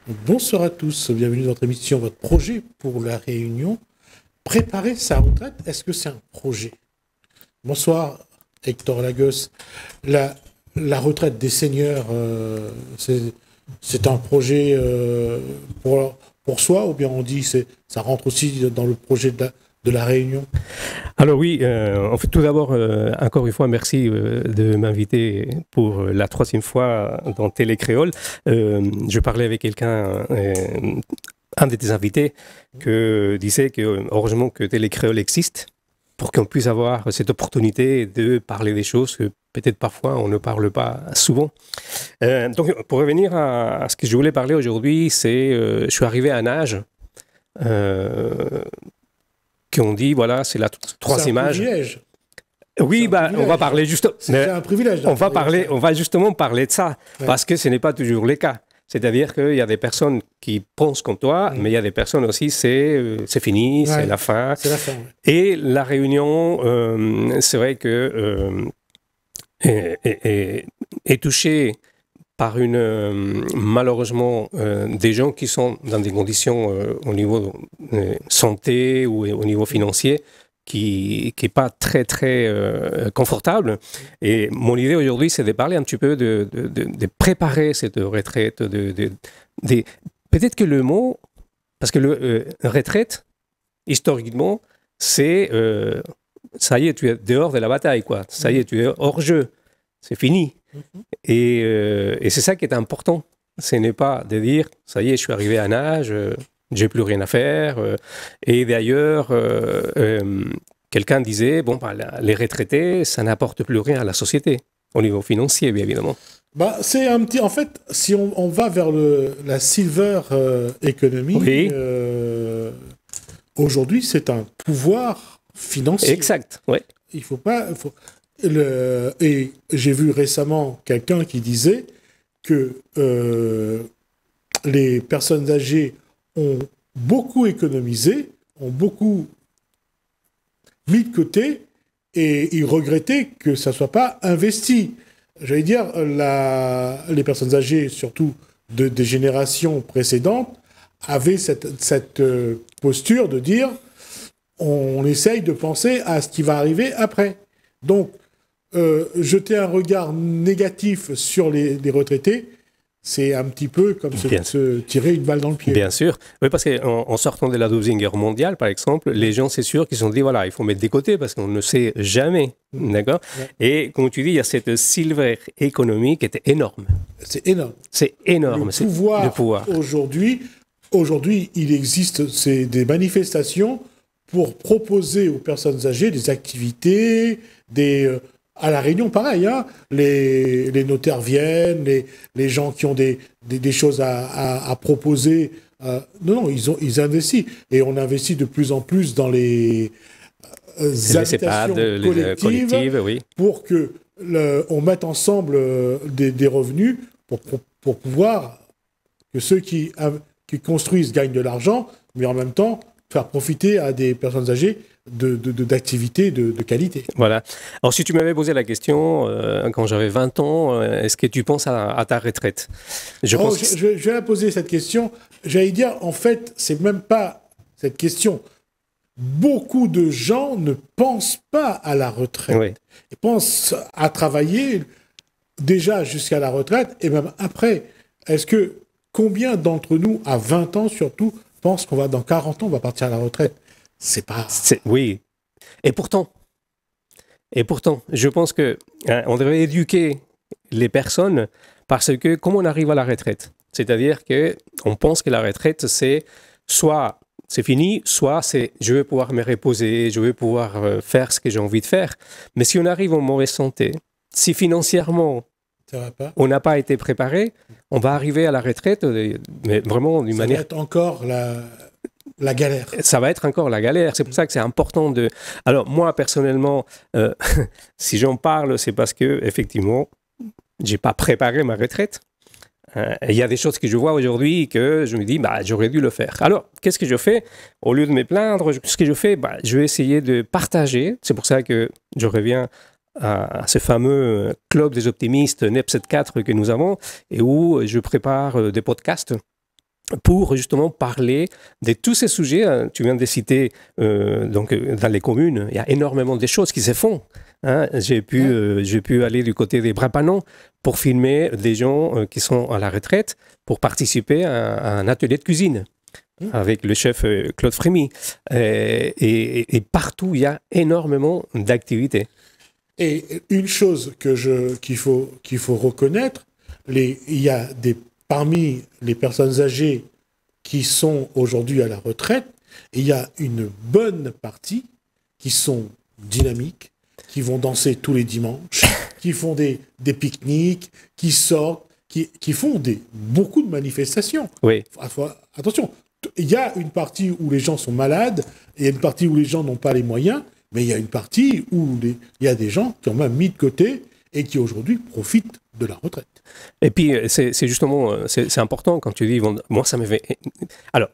Bonsoir à tous, bienvenue dans votre émission, votre projet pour la Réunion. Préparer sa retraite, est-ce que c'est un projet? Bonsoir Hector Lagos. La retraite des seniors, c'est un projet pour soi, ou bien on dit que ça rentre aussi dans le projet de la Réunion? Alors oui, en fait tout d'abord, encore une fois, merci de m'inviter pour la troisième fois dans Télé Créole. Je parlais avec quelqu'un, un de tes invités, que disait que heureusement que Télé Créole existe pour qu'on puisse avoir cette opportunité de parler des choses que peut-être parfois on ne parle pas souvent. Donc pour revenir à ce que je voulais parler aujourd'hui, c'est je suis arrivé à un âge qu'on dit, voilà, c'est la troisième âge. Privilège. Oui, bah, on va parler justement. C'est un privilège. On va justement parler de ça, parce que ce n'est pas toujours le cas. C'est-à-dire qu'il y a des personnes qui pensent comme toi, mais il y a des personnes aussi, c'est fini, c'est la fin. C'est la fin. Et la Réunion, c'est vrai que est touchée par malheureusement des gens qui sont dans des conditions au niveau santé ou au niveau financier qui n'est pas très confortable. Et mon idée aujourd'hui, c'est de parler un petit peu de préparer cette retraite. Peut-être que le mot, parce que retraite, historiquement, c'est ça y est, tu es dehors de la bataille, quoi. Ça y est, tu es hors jeu. C'est fini. Et c'est ça qui est important. Ce n'est pas de dire, ça y est, je suis arrivé à un âge, j'ai plus rien à faire. Et d'ailleurs, quelqu'un disait, bon, bah, les retraités, ça n'apporte plus rien à la société, au niveau financier, bien évidemment. Bah, c'est un petit. En fait, si on va vers la silver economy, oui. Aujourd'hui, c'est un pouvoir financier. Exact, oui. Il faut pas. Et j'ai vu récemment quelqu'un qui disait que les personnes âgées ont beaucoup économisé, ont beaucoup mis de côté, et ils regrettaient que ça ne soit pas investi. J'allais dire, les personnes âgées, surtout des générations précédentes, avaient cette posture de dire on essaye de penser à ce qui va arriver après. Donc, jeter un regard négatif sur les retraités, c'est un petit peu comme se tirer une balle dans le pied. Bien sûr. Oui, parce qu'en sortant de la Deuxième Guerre mondiale, par exemple, les gens, c'est sûr qu'ils se sont dit, voilà, il faut mettre des côtés parce qu'on ne sait jamais. D'accord. Et comme tu dis, il y a cette silver économie qui était énorme. C'est énorme. C'est énorme. Le pouvoir. Aujourd'hui, il existe des manifestations pour proposer aux personnes âgées des activités, à La Réunion, pareil, hein, les notaires viennent, les gens qui ont des choses à proposer. Non, ils investissent. Et on investit de plus en plus dans les habitations collectives oui. pour qu'on mette ensemble des revenus pour pouvoir que ceux qui construisent gagnent de l'argent, mais en même temps faire profiter à des personnes âgées d'activités de qualité. Voilà. Alors, si tu m'avais posé la question, quand j'avais 20 ans, est-ce que tu penses à ta retraite? Je vais la poser, cette question. J'allais dire, en fait, c'est même pas cette question. Beaucoup de gens ne pensent pas à la retraite. Oui. Ils pensent à travailler déjà jusqu'à la retraite et même après. Combien d'entre nous, à 20 ans surtout, pensent qu'on va, dans 40 ans, on va partir à la retraite? C'est pas... Oui. Et pourtant, je pense que on devrait éduquer les personnes parce que comment on arrive à la retraite? C'est-à-dire qu'on pense que la retraite, c'est soit c'est fini, soit c'est je vais pouvoir me reposer, je vais pouvoir faire ce que j'ai envie de faire. Mais si on arrive en mauvaise santé, si financièrement on n'a pas été préparé, on va arriver à la retraite, mais vraiment d'une manière... Ça va être encore la galère. Ça va être encore la galère. C'est pour ça que c'est important de... Alors, moi, personnellement, si j'en parle, c'est parce que, effectivement, je n'ai pas préparé ma retraite. Il y a des choses que je vois aujourd'hui que je me dis, bah, j'aurais dû le faire. Alors, qu'est-ce que je fais? Au lieu de me plaindre, ce que je fais, bah, je vais essayer de partager. C'est pour ça que je reviens à ce fameux club des optimistes NEP 74 que nous avons et où je prépare des podcasts pour justement parler de tous ces sujets. Tu viens de citer, donc, dans les communes, il y a énormément de choses qui se font. Hein. J'ai pu aller du côté des Brapanons pour filmer des gens qui sont à la retraite pour participer à un atelier de cuisine avec le chef Claude Frémy. Et partout, il y a énormément d'activités. Et une chose qu'il faut reconnaître, il y a parmi les personnes âgées qui sont aujourd'hui à la retraite, il y a une bonne partie qui sont dynamiques, qui vont danser tous les dimanches, qui font des pique-niques, qui sortent, qui font beaucoup de manifestations. Oui. Attention, il y a une partie où les gens sont malades, et il y a une partie où les gens n'ont pas les moyens, mais il y a une partie où il y a des gens qui ont même mis de côté et qui aujourd'hui profitent de la retraite. Et puis, c'est justement, c'est important quand tu dis, moi ça me fait... Alors,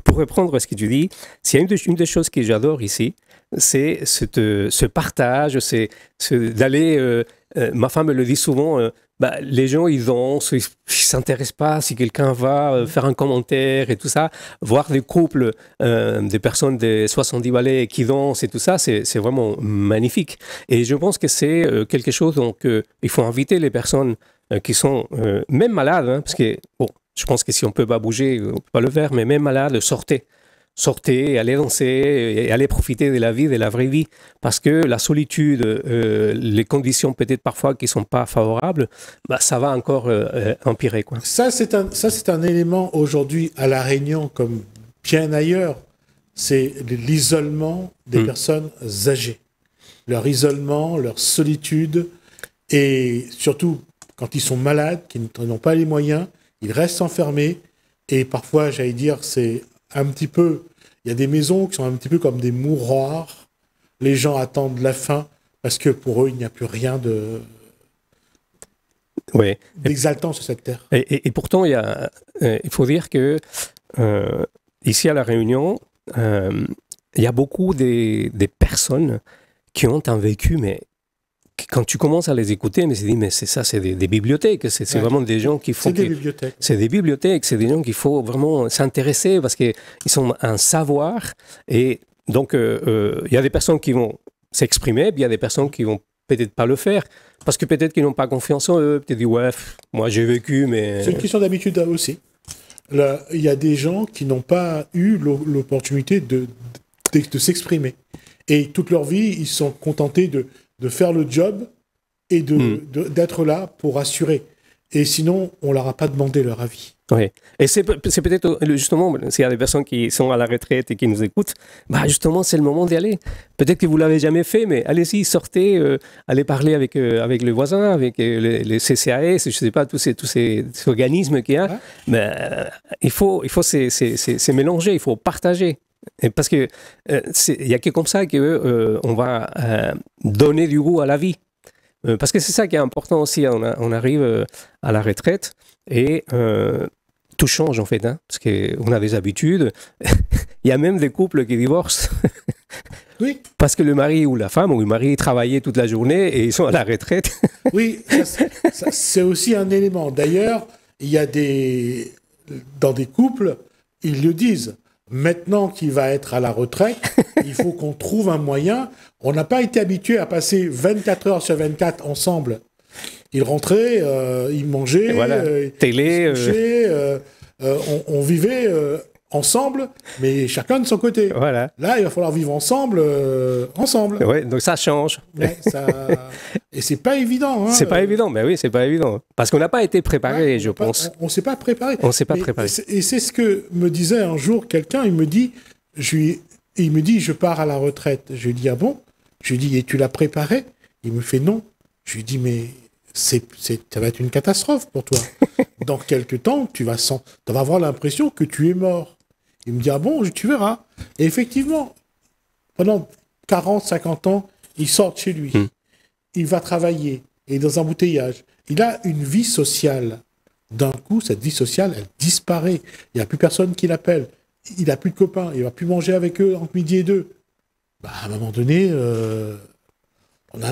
pour reprendre ce que tu dis, s'il y a une des choses que j'adore ici, c'est ce partage, c'est d'aller... ma femme me le dit souvent, les gens, ils dansent, ils ne s'intéressent pas si quelqu'un va faire un commentaire et tout ça. Voir des couples, des personnes de 70 balais qui dansent et tout ça, c'est vraiment magnifique. Et je pense que c'est quelque chose, donc il faut inviter les personnes qui sont même malades, hein, parce que, bon, je pense que si on ne peut pas bouger, on ne peut pas le faire, mais même malades, sortez, allez danser et allez profiter de la vie, de la vraie vie. Parce que la solitude, les conditions peut-être parfois qui ne sont pas favorables, ça va encore empirer, quoi. Ça, c'est un élément aujourd'hui à La Réunion comme bien ailleurs. C'est l'isolement des personnes âgées. Leur isolement, leur solitude. Et surtout, quand ils sont malades, qu'ils n'ont pas les moyens, ils restent enfermés. Et parfois, j'allais dire, c'est un petit peu... Il y a des maisons qui sont un petit peu comme des mouroirs. Les gens attendent la fin parce que pour eux, il n'y a plus rien d'exaltant sur cette terre. Et pourtant, il faut dire que ici à La Réunion, il y a beaucoup des personnes qui ont un vécu, mais quand tu commences à les écouter, mais c'est des bibliothèques, c'est vraiment des gens qui font... C'est des bibliothèques. C'est des bibliothèques, c'est des gens qu'il faut vraiment s'intéresser parce qu'ils sont un savoir. Et donc, il y a des personnes qui vont s'exprimer, puis il y a des personnes qui vont peut-être pas le faire parce que peut-être qu'ils n'ont pas confiance en eux. Peut-être disent, moi j'ai vécu, mais... C'est une question d'habitude aussi. Là, il y a des gens qui n'ont pas eu l'opportunité de s'exprimer. Et toute leur vie, ils sont contentés de faire le job et d'être là pour assurer. Et sinon, on ne leur a pas demandé leur avis. Oui. Et c'est peut-être, justement, s'il y a des personnes qui sont à la retraite et qui nous écoutent, justement, c'est le moment d'y aller. Peut-être que vous ne l'avez jamais fait, mais allez-y, sortez, allez parler avec le voisin, avec les CCAS, je ne sais pas, tous ces organismes qu'il y a. Ouais. Mais il faut c'est mélanger, il faut partager. Et parce qu'il n'y a que comme ça qu'on va donner du goût à la vie. Parce que c'est ça qui est important aussi. On arrive à la retraite et tout change en fait. Hein, parce qu'on a des habitudes. Il y a même des couples qui divorcent. Oui. Parce que le mari ou la femme ou le mari travaillait toute la journée et ils sont à la retraite. Oui, c'est aussi un élément. D'ailleurs, il y a dans des couples, ils le disent. Maintenant qu'il va être à la retraite, il faut qu'on trouve un moyen. On n'a pas été habitué à passer 24 heures sur 24 ensemble. Ils rentraient, ils mangeaient, voilà. Télé, ils se couchaient, on vivait ensemble, mais chacun de son côté. Voilà. Là, il va falloir vivre ensemble. Ouais, donc ça change. Ouais, et c'est pas évident. Hein, c'est pas évident, mais oui, c'est pas évident. Parce qu'on n'a pas été préparé, je pense. On s'est pas préparé. On s'est pas préparé. Et c'est ce que me disait un jour quelqu'un. Il me dit, je pars à la retraite. Je lui dis, ah bon? Je lui dis, et tu l'as préparé? Il me fait non. Je lui dis, mais ça va être une catastrophe pour toi. Dans quelques temps, tu vas avoir l'impression que tu es mort. Il me dit, ah bon, tu verras. Et effectivement, pendant 40, 50 ans, il sort de chez lui. Il va travailler. Il est dans un embouteillage. Il a une vie sociale. D'un coup, cette vie sociale, elle disparaît. Il n'y a plus personne qui l'appelle. Il n'a plus de copains. Il ne va plus manger avec eux entre midi et 2. À un moment donné, on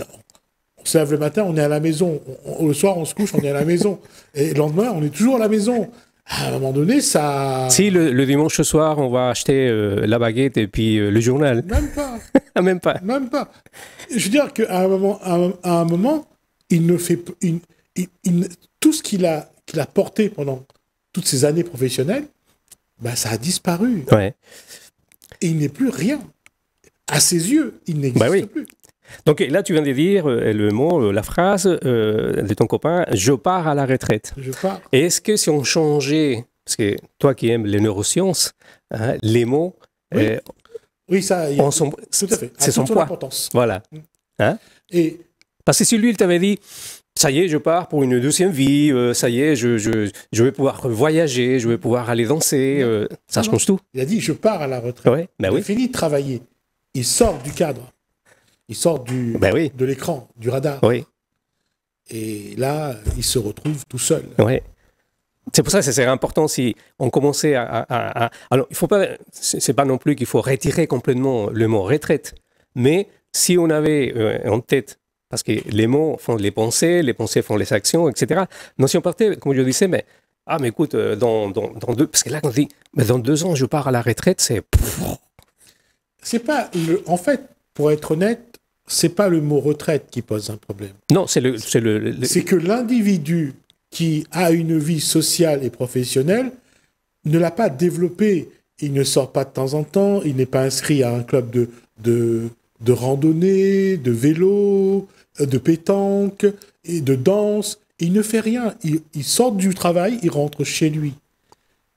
se lève le matin, on est à la maison. Le soir, on se couche, on est à la maison. Et le lendemain, on est toujours à la maison. À un moment donné, ça... Si le dimanche soir, on va acheter la baguette et puis le journal. Même pas. Même pas. Même pas. Je veux dire qu'à un moment, il ne fait... tout ce qu'il a porté pendant toutes ces années professionnelles, ben, ça a disparu. Ouais. Et il n'est plus rien. À ses yeux, il n'existe plus. Donc là, tu viens de dire le mot, la phrase de ton copain, je pars à la retraite. Je pars. Et est-ce que si on changeait, parce que toi qui aimes les neurosciences, hein, les mots, oui, ça, tout à fait. C'est son poids. Voilà. Hein? Et parce que si lui, il t'avait dit, ça y est, je pars pour une deuxième vie, ça y est, je vais pouvoir voyager, je vais pouvoir aller danser, ça change tout. Il a dit, je pars à la retraite. Ouais, ben il a fini de travailler. Il sort du cadre. Il sort de l'écran, du radar. Oui. Et là, il se retrouve tout seul. Oui. C'est pour ça que c'est important si on commençait à... Alors, il faut pas... C'est pas non plus qu'il faut retirer complètement le mot retraite, mais si on avait en tête, parce que les mots font les pensées font les actions, etc. Donc si on partait, comme je disais, mais écoute, dans deux... Parce que là, quand on dit, mais dans 2 ans, je pars à la retraite, c'est... C'est pas... En fait, pour être honnête, c'est pas le mot retraite qui pose un problème. Non, c'est que l'individu qui a une vie sociale et professionnelle ne l'a pas développée. Il ne sort pas de temps en temps, il n'est pas inscrit à un club de randonnée, de vélo, de pétanque et de danse. Il ne fait rien. Il sort du travail, il rentre chez lui.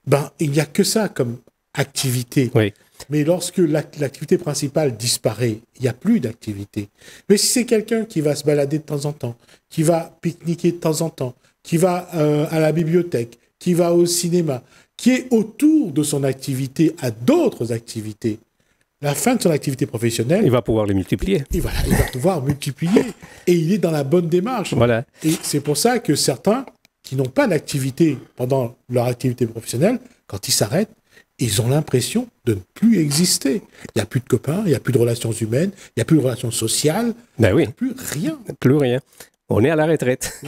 Ben, il n'y a que ça comme activité. Oui. Mais lorsque l'activité principale disparaît, il n'y a plus d'activité. Mais si c'est quelqu'un qui va se balader de temps en temps, qui va pique-niquer de temps en temps, qui va à la bibliothèque, qui va au cinéma, qui est autour de son activité à d'autres activités, la fin de son activité professionnelle... Il va pouvoir les multiplier. Il va pouvoir multiplier. Et il est dans la bonne démarche. Voilà. Et c'est pour ça que certains qui n'ont pas d'activité pendant leur activité professionnelle, quand ils s'arrêtent, ils ont l'impression de ne plus exister. Il n'y a plus de copains, il n'y a plus de relations humaines, il n'y a plus de relations sociales, il n'y a plus rien. Plus rien. On est à la retraite.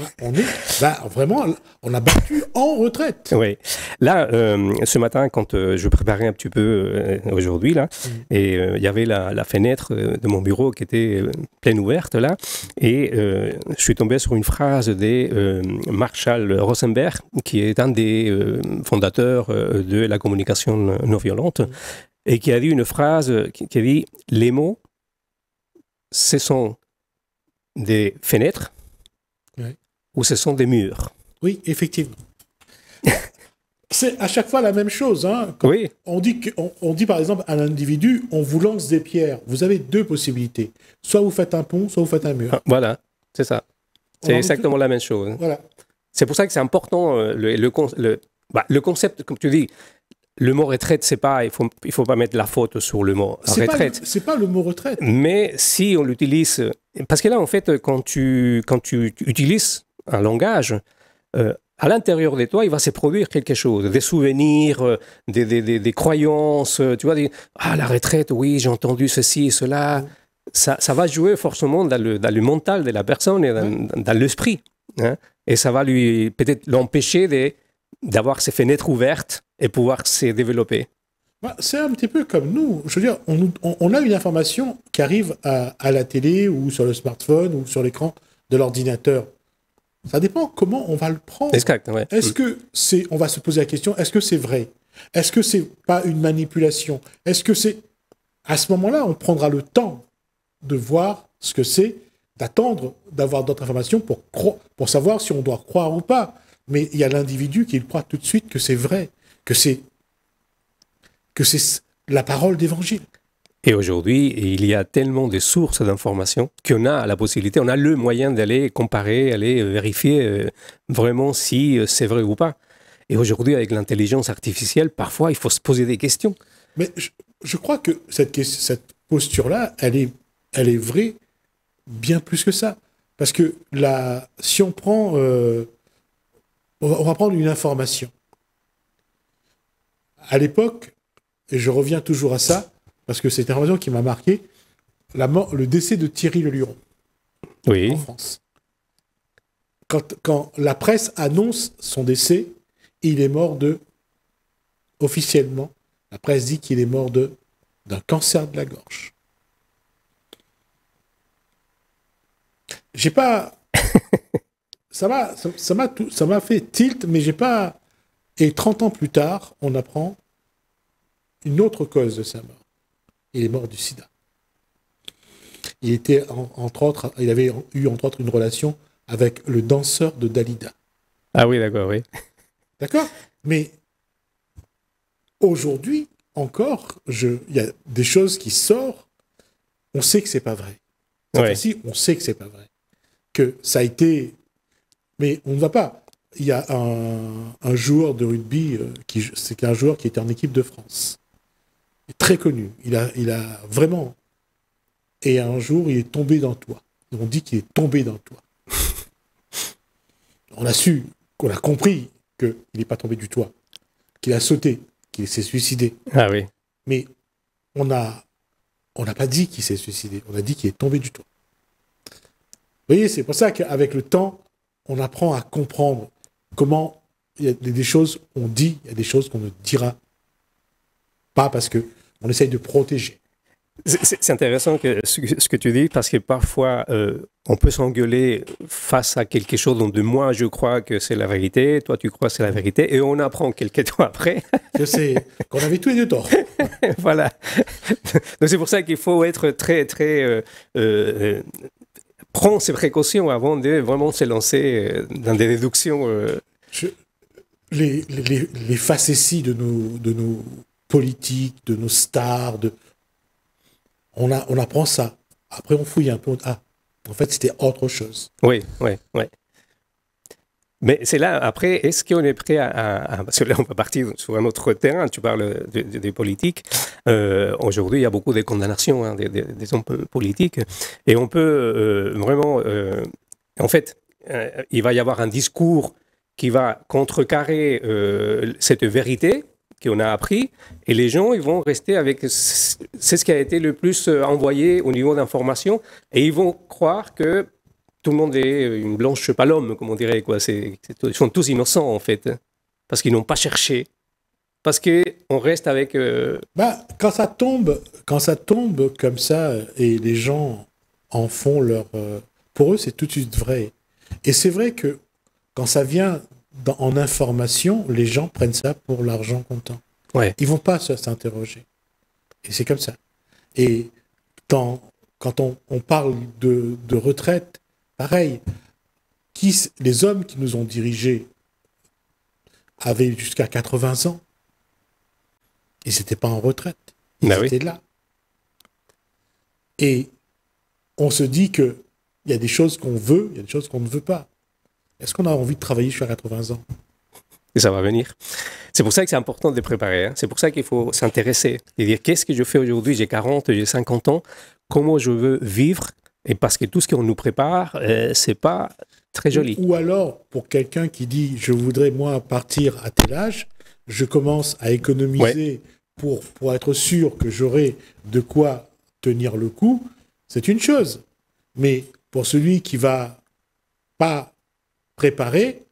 Vraiment, on a battu en retraite. Oui. Là, ce matin, quand je préparais un petit peu aujourd'hui, là, et il y avait la fenêtre de mon bureau qui était pleine ouverte, là, et je suis tombé sur une phrase de Marshall Rosenberg, qui est un des fondateurs de la communication non violente, et qui a dit une phrase qui a dit « Les mots, ce sont des fenêtres, ou ce sont des murs. » Oui, effectivement. C'est à chaque fois la même chose. Hein. Oui. On dit par exemple à l'individu, on vous lance des pierres. Vous avez 2 possibilités. Soit vous faites un pont, soit vous faites un mur. Voilà, c'est ça. C'est exactement la même chose. Voilà. C'est pour ça que c'est important, le concept, comme tu dis, le mot retraite, c'est pas, il faut pas mettre la faute sur le mot retraite. C'est pas le mot retraite. Mais si on l'utilise, parce que là, en fait, quand tu utilises un langage, à l'intérieur de toi, il va se produire quelque chose, des souvenirs, des croyances, tu vois, la retraite, oui, j'ai entendu ceci et cela. Ça va jouer forcément dans le mental de la personne et dans l'esprit. Hein, et ça va lui peut-être l'empêcher d'avoir ses fenêtres ouvertes et pouvoir se développer. C'est un petit peu comme nous. Je veux dire, on a une information qui arrive à la télé ou sur le smartphone ou sur l'écran de l'ordinateur. Ça dépend comment on va le prendre. Exact, ouais. Est-ce que on va se poser la question, est-ce que c'est vrai? Est-ce que c'est pas une manipulation? Est-ce que c'est... À ce moment-là, on prendra le temps de voir ce que c'est, d'attendre d'avoir d'autres informations pour savoir si on doit croire ou pas. Mais il y a l'individu qui croit tout de suite que c'est vrai, que c'est la parole d'évangile. Et aujourd'hui, il y a tellement de sources d'informations qu'on a la possibilité, on a le moyen d'aller comparer, aller vérifier vraiment si c'est vrai ou pas. Et aujourd'hui, avec l'intelligence artificielle, parfois, il faut se poser des questions. Mais je crois que cette posture-là, elle est vraie bien plus que ça. Parce que si on prend... on va prendre une information. À l'époque, et je reviens toujours à ça, parce que c'est une information qui m'a marqué, le décès de Thierry Le Luron en France. Quand la presse annonce son décès, il est mort officiellement, la presse dit qu'il est mort d'un cancer de la gorge. J'ai pas... ça m'a fait tilt, mais j'ai pas... Et 30 ans plus tard, on apprend une autre cause de sa mort. Il est mort du sida. Il était, il avait eu entre autres une relation avec le danseur de Dalida. Ah oui, d'accord, oui. D'accord? Mais aujourd'hui, encore, il y a des choses qui sortent, on sait que c'est pas vrai. Cette fois-ci, on sait que c'est pas vrai. Que ça a été... Mais on ne va pas... Il y a un joueur de rugby, c'est un joueur qui était en équipe de France. Il est très connu. Il a vraiment... Et un jour, il est tombé dans le toit. On dit qu'il est tombé dans le toit. On a compris qu'il n'est pas tombé du toit, qu'il a sauté, qu'il s'est suicidé. Ah oui. Mais on n'a pas dit qu'il s'est suicidé. On a dit qu'il est tombé du toit. Vous voyez, c'est pour ça qu'avec le temps, on apprend à comprendre comment il y a des choses on dit, il y a des choses qu'on ne dira pas parce qu'on essaye de protéger. C'est intéressant ce que tu dis, parce que parfois, on peut s'engueuler face à quelque chose dont moi, je crois que c'est la vérité, toi, tu crois que c'est la vérité, et on apprend quelques temps après. Je sais qu'on avait tous les deux tort. Voilà. Donc c'est pour ça qu'il faut être très, prendre ses précautions avant de vraiment se lancer dans des déductions. Les facéties de nos politiques, de nos stars, on apprend ça. Après, on fouille un peu. Ah, en fait, c'était autre chose. Oui. Mais c'est là, après, est-ce qu'on est prêt parce que là, on va partir sur un autre terrain, tu parles des politiques. Aujourd'hui, il y a beaucoup de condamnations des hommes politiques. Et on peut vraiment... en fait, il va y avoir un discours qui va contrecarrer cette vérité qu'on a appris, et les gens, ils vont rester avec... C'est ce qui a été le plus envoyé au niveau d'information, et ils vont croire que tout le monde est une blanche palome, comme on dirait, quoi. Ils sont tous innocents, en fait, parce qu'ils n'ont pas cherché, parce qu'on reste avec... Quand ça tombe comme ça, et les gens en font leur... pour eux, c'est tout de suite vrai. Et c'est vrai que quand ça vient... en information, les gens prennent ça pour l'argent comptant. Ouais. Ils ne vont pas s'interroger. Et c'est comme ça. Et quand on parle de retraite, pareil, les hommes qui nous ont dirigés avaient jusqu'à 80 ans. Ils n'étaient pas en retraite. Ils étaient là. Et on se dit qu'il y a des choses qu'on veut, il y a des choses qu'on ne veut pas. Est-ce qu'on a envie de travailler jusqu'à 80 ans? Et ça va venir. C'est pour ça que c'est important de préparer. Hein. C'est pour ça qu'il faut s'intéresser et dire qu'est-ce que je fais aujourd'hui? J'ai 40, j'ai 50 ans. Comment je veux vivre? Et parce que tout ce qu'on nous prépare, c'est pas très joli. Ou alors, pour quelqu'un qui dit je voudrais, moi, partir à tel âge, je commence à économiser pour être sûr que j'aurai de quoi tenir le coup, c'est une chose. Mais pour celui qui va pas préparé,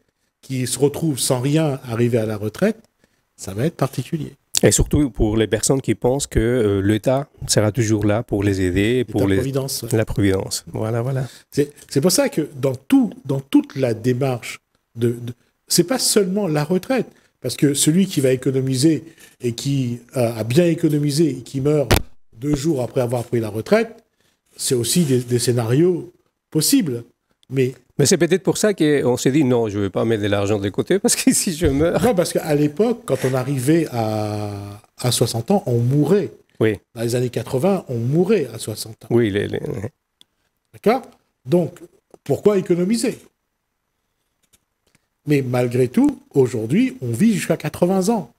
qui se retrouve sans rien arriver à la retraite, ça va être particulier. Et surtout pour les personnes qui pensent que l'État sera toujours là pour les aider, pour la providence. Voilà. C'est pour ça que dans toute la démarche, c'est pas seulement la retraite, parce que celui qui va économiser et qui a bien économisé et qui meurt 2 jours après avoir pris la retraite, c'est aussi des scénarios possibles. Mais c'est peut-être pour ça qu'on s'est dit non, je ne vais pas mettre de l'argent de côté parce que si je meurs... Non, parce qu'à l'époque, quand on arrivait à 60 ans, on mourait. Oui. Dans les années 80, on mourait à 60 ans. Oui. D'accord? Donc, pourquoi économiser? Mais malgré tout, aujourd'hui, on vit jusqu'à 80 ans.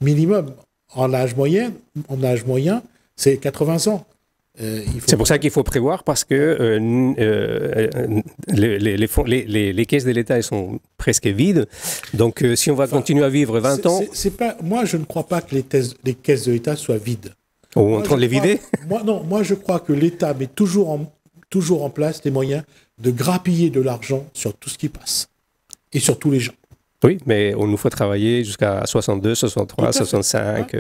Minimum. En âge moyen, c'est 80 ans. C'est pour ça qu'il faut prévoir, parce que les caisses de l'État elles sont presque vides. Donc, si on va continuer à vivre 20 ans... Moi, je ne crois pas que les caisses de l'État soient vides. Ou en train de les vider? Moi, je crois que l'État met toujours en place les moyens de grappiller de l'argent sur tout ce qui passe. Et sur tous les gens. Oui, mais on nous faut travailler jusqu'à 62, 63, Tout à fait. 65.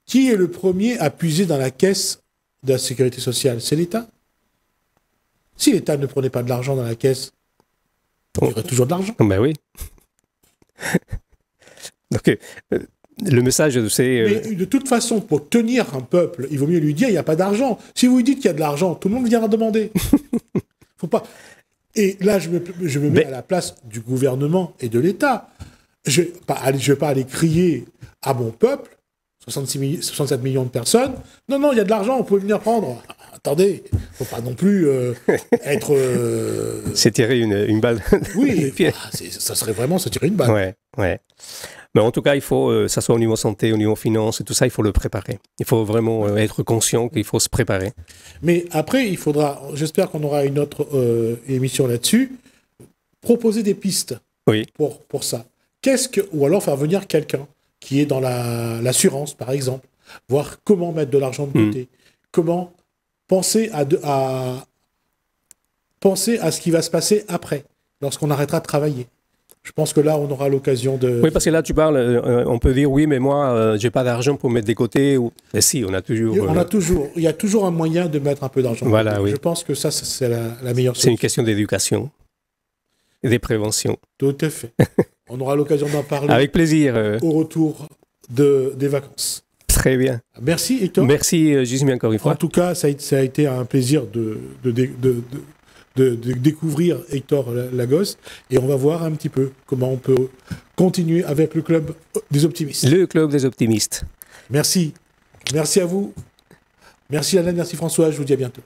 Qui est le premier à puiser dans la caisse de la sécurité sociale? C'est l'État. Si l'État ne prenait pas de l'argent dans la caisse, il y aurait toujours de l'argent. Ben oui. Donc, le message, c'est... Mais de toute façon, pour tenir un peuple, il vaut mieux lui dire il n'y a pas d'argent. Si vous lui dites qu'il y a de l'argent, tout le monde viendra demander. Faut pas. Et là, je me mets à la place du gouvernement et de l'État. Je ne vais pas aller crier à mon peuple, 67 millions de personnes, non, non, il y a de l'argent, on peut venir prendre. Attendez, il ne faut pas non plus être... C'est tirer une balle. Oui, ça serait vraiment se tirer une balle. Ouais, ouais. Mais en tout cas, il faut, ça soit au niveau santé, au niveau finance et tout ça, il faut le préparer. Il faut vraiment être conscient qu'il faut se préparer. Mais après, il faudra, j'espère qu'on aura une autre émission là-dessus, proposer des pistes pour ça. Ou alors faire venir quelqu'un qui est dans l'assurance, par exemple, voir comment mettre de l'argent de côté, comment penser à ce qui va se passer après, lorsqu'on arrêtera de travailler. Je pense que là, on aura l'occasion de... Oui, parce que là, tu parles, on peut dire, oui, mais moi, j'ai pas d'argent pour mettre de côté. Mais si, on a toujours... Il y a toujours un moyen de mettre un peu d'argent. Voilà, oui. Je pense que ça, c'est la meilleure solution. C'est une question d'éducation et de prévention. Tout à fait. On aura l'occasion d'en parler. Avec plaisir. Au retour des vacances. Très bien. Merci, Hector. Merci, Jésus, encore une fois. En tout cas, ça a été un plaisir de découvrir Hector Lagos, et on va voir un petit peu comment on peut continuer avec le Club des Optimistes. Le Club des Optimistes. Merci. Merci à vous. Merci Alain, merci François, je vous dis à bientôt.